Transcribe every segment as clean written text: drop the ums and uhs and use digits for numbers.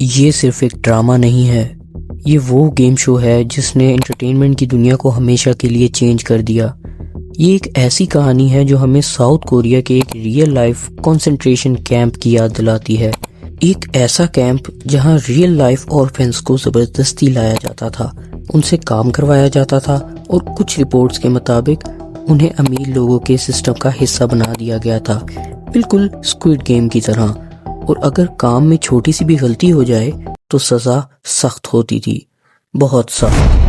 ये सिर्फ एक ड्रामा नहीं है, ये वो गेम शो है जिसने एंटरटेनमेंट की दुनिया को हमेशा के लिए चेंज कर दिया। ये एक ऐसी कहानी है जो हमें साउथ कोरिया के एक रियल लाइफ कंसंट्रेशन कैंप की याद दिलाती है। एक ऐसा कैंप जहां रियल लाइफ ऑर्फेन्स को ज़बरदस्ती लाया जाता था, उनसे काम करवाया जाता था और कुछ रिपोर्ट्स के मुताबिक उन्हें अमीर लोगों के सिस्टम का हिस्सा बना दिया गया था, बिल्कुल स्क्विड गेम की तरह। और अगर काम में छोटी सी भी गलती हो जाए तो सज़ा सख्त होती थी, बहुत सख्त।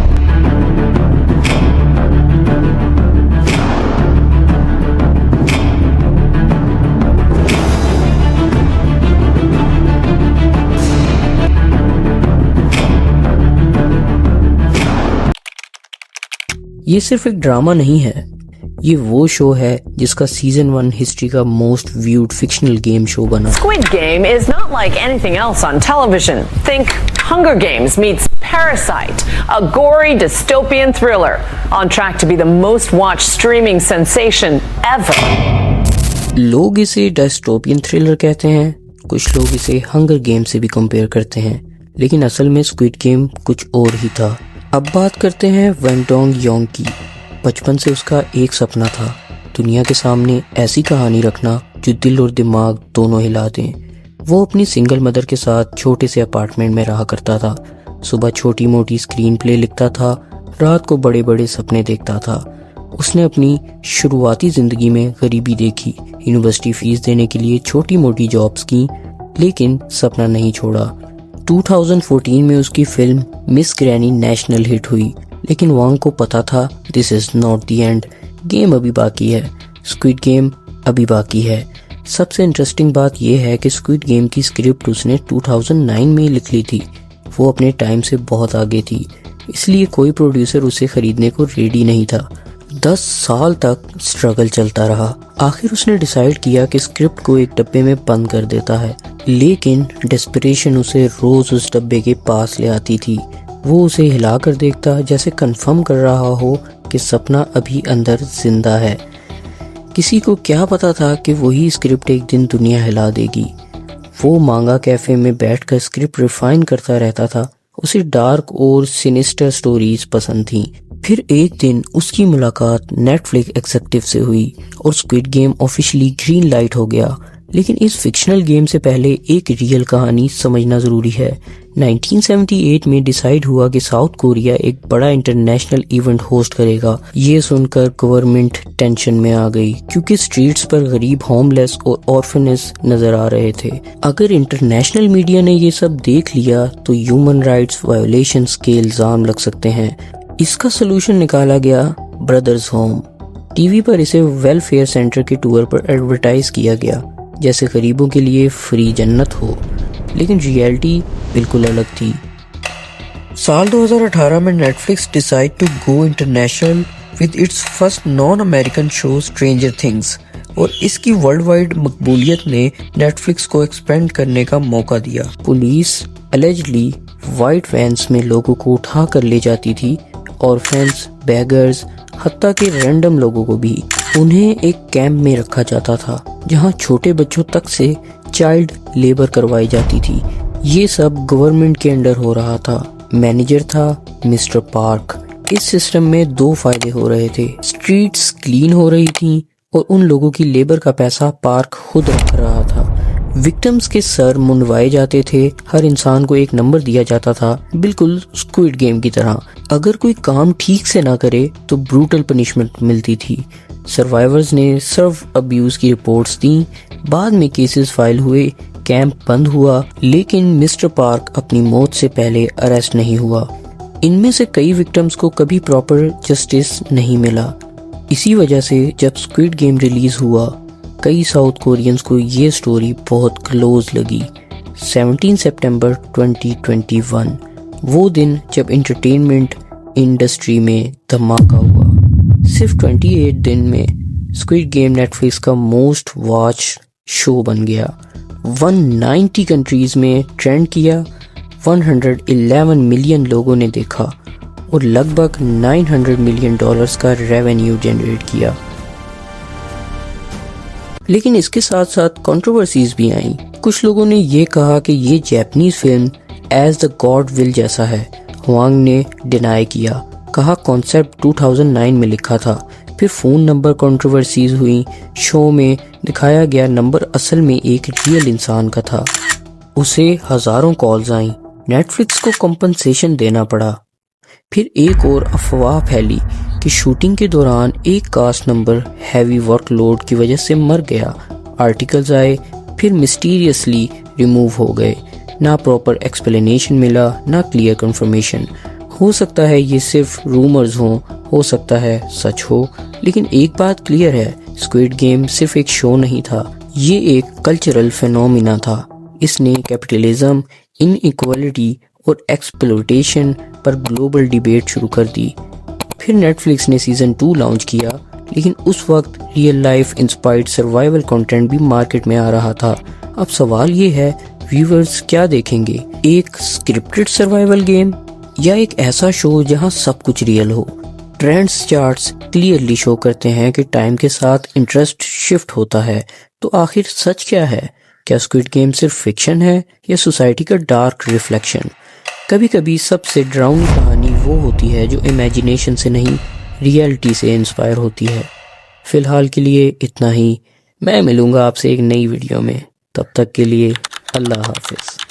ये सिर्फ एक ड्रामा नहीं है, ये वो शो है जिसका सीजन 1 हिस्ट्री का most viewed fictional game show बना। Squid Game is not like anything else on television. Think Hunger Games meets Parasite, a gory dystopian thriller on track to be the most watched streaming sensation ever. लोग इसे dystopian thriller कहते हैं, कुछ लोग इसे hunger game से भी compare करते हैं, लेकिन असल में स्क्विड गेम कुछ और ही था। अब बात करते हैं वेन डोंग योंग की। बचपन से उसका एक सपना था, दुनिया के सामने ऐसी कहानी रखना जो दिल और दिमाग दोनों हिला दें। वो अपनी सिंगल मदर के साथ छोटे से अपार्टमेंट में रहा करता था। सुबह छोटी मोटी स्क्रीन प्ले लिखता था, रात को बड़े बड़े सपने देखता था। उसने अपनी शुरुआती ज़िंदगी में गरीबी देखी, यूनिवर्सिटी फीस देने के लिए छोटी मोटी जॉब्स की, लेकिन सपना नहीं छोड़ा। 2014 में उसकी film miss granny national hit हुई, लेकिन वांग को पता था this is not the end, game अभी बाकी है, स्क्विड गेम अभी बाकी है। सबसे इंटरेस्टिंग बात यह है कि स्क्विड गेम की स्क्रिप्ट उसने 2009 में ही लिख ली थी। वो अपने टाइम से बहुत आगे थी, इसलिए कोई प्रोड्यूसर उसे खरीदने को रेडी नहीं था। 10 साल तक स्ट्रगल चलता रहा। आखिर उसने डिसाइड किया कि स्क्रिप्ट को एक डब्बे में बंद कर देता है, लेकिन डेस्परेशन उसे रोज उस डब्बे के पास ले आती थी। वो उसे हिला कर देखता, जैसे कंफर्म कर रहा हो कि सपना अभी अंदर जिंदा है। किसी को क्या पता था कि वही स्क्रिप्ट एक दिन दुनिया हिला देगी। वो मांगा कैफे में बैठकर स्क्रिप्ट रिफाइन करता रहता था। उसे डार्क और सिनिस्टर स्टोरीज पसंद थीं। फिर एक दिन उसकी मुलाकात नेटफ्लिक्स एग्जीक्यूटिव से हुई और squid game officially green light हो गया। लेकिन इस फिक्शनल गेम से पहले एक रियल कहानी समझना ज़रूरी है। 1978 में डिसाइड हुआ कि साउथ कोरिया एक बड़ा इंटरनेशनल इवेंट होस्ट करेगा। ये सुनकर गवर्नमेंट टेंशन में आ गई, क्योंकि स्ट्रीट्स पर गरीब, होमलेस और ऑर्फनेस नजर आ रहे थे। अगर इंटरनेशनल मीडिया ने ये सब देख लिया तो ह्यूमन राइट्स वायोलेशंस के इल्ज़ाम लग सकते हैं। इसका सोल्यूशन निकाला गया ब्रदर्स होम। टीवी पर इसे वेलफेयर सेंटर के टूर पर एडवर्टाइज किया गया, जैसे गरीबों के लिए फ्री जन्नत हो, लेकिन रियलिटी बिल्कुल अलग थी। साल 2018 में Netflix decide to go international with its first non American show Stranger Things, और इसकी वर्ल्ड वाइड मकबूलियत ने नेटफ्लिक्स को एक्सपेंड करने का मौका दिया। पुलिस एलिजिडली वाइट वैन्स में लोगों को उठा कर ले जाती थी, और फैंस, बैगर्स, हत्ता के रैंडम लोगों को भी। उन्हें एक कैंप में रखा जाता था जहां छोटे बच्चों तक से चाइल्ड लेबर करवाई जाती थी। ये सब गवर्नमेंट के अंडर हो रहा था। मैनेजर था मिस्टर पार्क। इस सिस्टम में 2 फायदे हो रहे थे, स्ट्रीट्स क्लीन हो रही थी और उन लोगों की लेबर का पैसा पार्क खुद रख रहा था। विक्टिम्स के सर मुंडवाए जाते थे, हर इंसान को एक नंबर दिया जाता था, बिल्कुल स्क्विड गेम की तरह। अगर कोई काम ठीक से ना करे तो ब्रूटल पनिशमेंट मिलती थी। सर्वाइवर्स ने सर्व अब्यूज की रिपोर्ट्स दी, बाद में केसेस फाइल हुए, कैंप बंद हुआ, लेकिन मिस्टर पार्क अपनी मौत से पहले अरेस्ट नहीं हुआ। इनमें से कई विक्टिम्स को कभी प्रॉपर जस्टिस नहीं मिला। इसी वजह से जब स्क्विड गेम रिलीज हुआ, कई साउथ कोरियंस को ये स्टोरी बहुत क्लोज लगी। 17 सितंबर 2021, वो दिन जब एंटरटेनमेंट इंडस्ट्री में धमाका हुआ। सिर्फ 28 दिन में स्क्विड गेम नेटफ्लिक्स का मोस्ट वॉच शो बन गया। 190 कंट्रीज में ट्रेंड किया, 111 मिलियन लोगों ने देखा और लगभग $900 मिलियन का रेवेन्यू जनरेट किया। लेकिन इसके साथ साथ कंट्रोवर्सीज भी आई। कुछ लोगों ने ये कहा कि ये Japanese film as the God will जैसा है। हुआंग ने डिनाई किया, कहा कॉन्सेप्ट 2009 में लिखा था। फिर फ़ोन नंबर कंट्रोवर्सीज हुई। शो में दिखाया गया नंबर असल में एक रियल इंसान का था। उसे हज़ारों कॉल्स आईं। नेटफ्लिक्स को कंपनसेशन देना पड़ा। फिर एक और अफवाह फैली कि शूटिंग के दौरान एक कास्ट नंबर हैवी वर्कलोड की वजह से मर गया। आर्टिकल्स आए, फिर मिस्टीरियसली रिमूव हो गए। ना प्रॉपर एक्सप्लेनेशन मिला, ना क्लियर कंफर्मेशन। हो सकता है ये सिर्फ रूमर्स हों, हो सकता है सच हो, लेकिन एक बात क्लियर है, स्क्विड गेम सिर्फ एक शो नहीं था, ये एक कल्चरल फिनोमिना था। इसने कैपिटलिज्म, इनइक्वालिटी और एक्सप्लॉयटेशन पर ग्लोबल डिबेट शुरू कर दी। फिर नेटफ्लिक्स ने सीज़न 2 लॉन्च किया, लेकिन उस वक्त real life inspired survival content भी मार्केट में आ रहा था। अब सवाल ये है, व्यूअर्स क्या देखेंगे? एक स्क्रिप्टेड सर्वाइवल गेम या एक ऐसा शो जहां सब कुछ रियल हो? ट्रेंड्स चार्ट्स क्लियरली शो करते हैं कि टाइम के साथ इंटरेस्ट शिफ्ट होता है। तो आखिर सच क्या है? क्या स्क्विड गेम सिर्फ फिक्शन है या सोसाइटी का डार्क रिफ्लेक्शन? कभी कभी सबसे डरावनी कहानी वो होती है जो इमेजिनेशन से नहीं, रियलिटी से इंस्पायर होती है। फिलहाल के लिए इतना ही। मैं मिलूंगा आपसे एक नई वीडियो में। तब तक के लिए अल्लाह हाफिज़।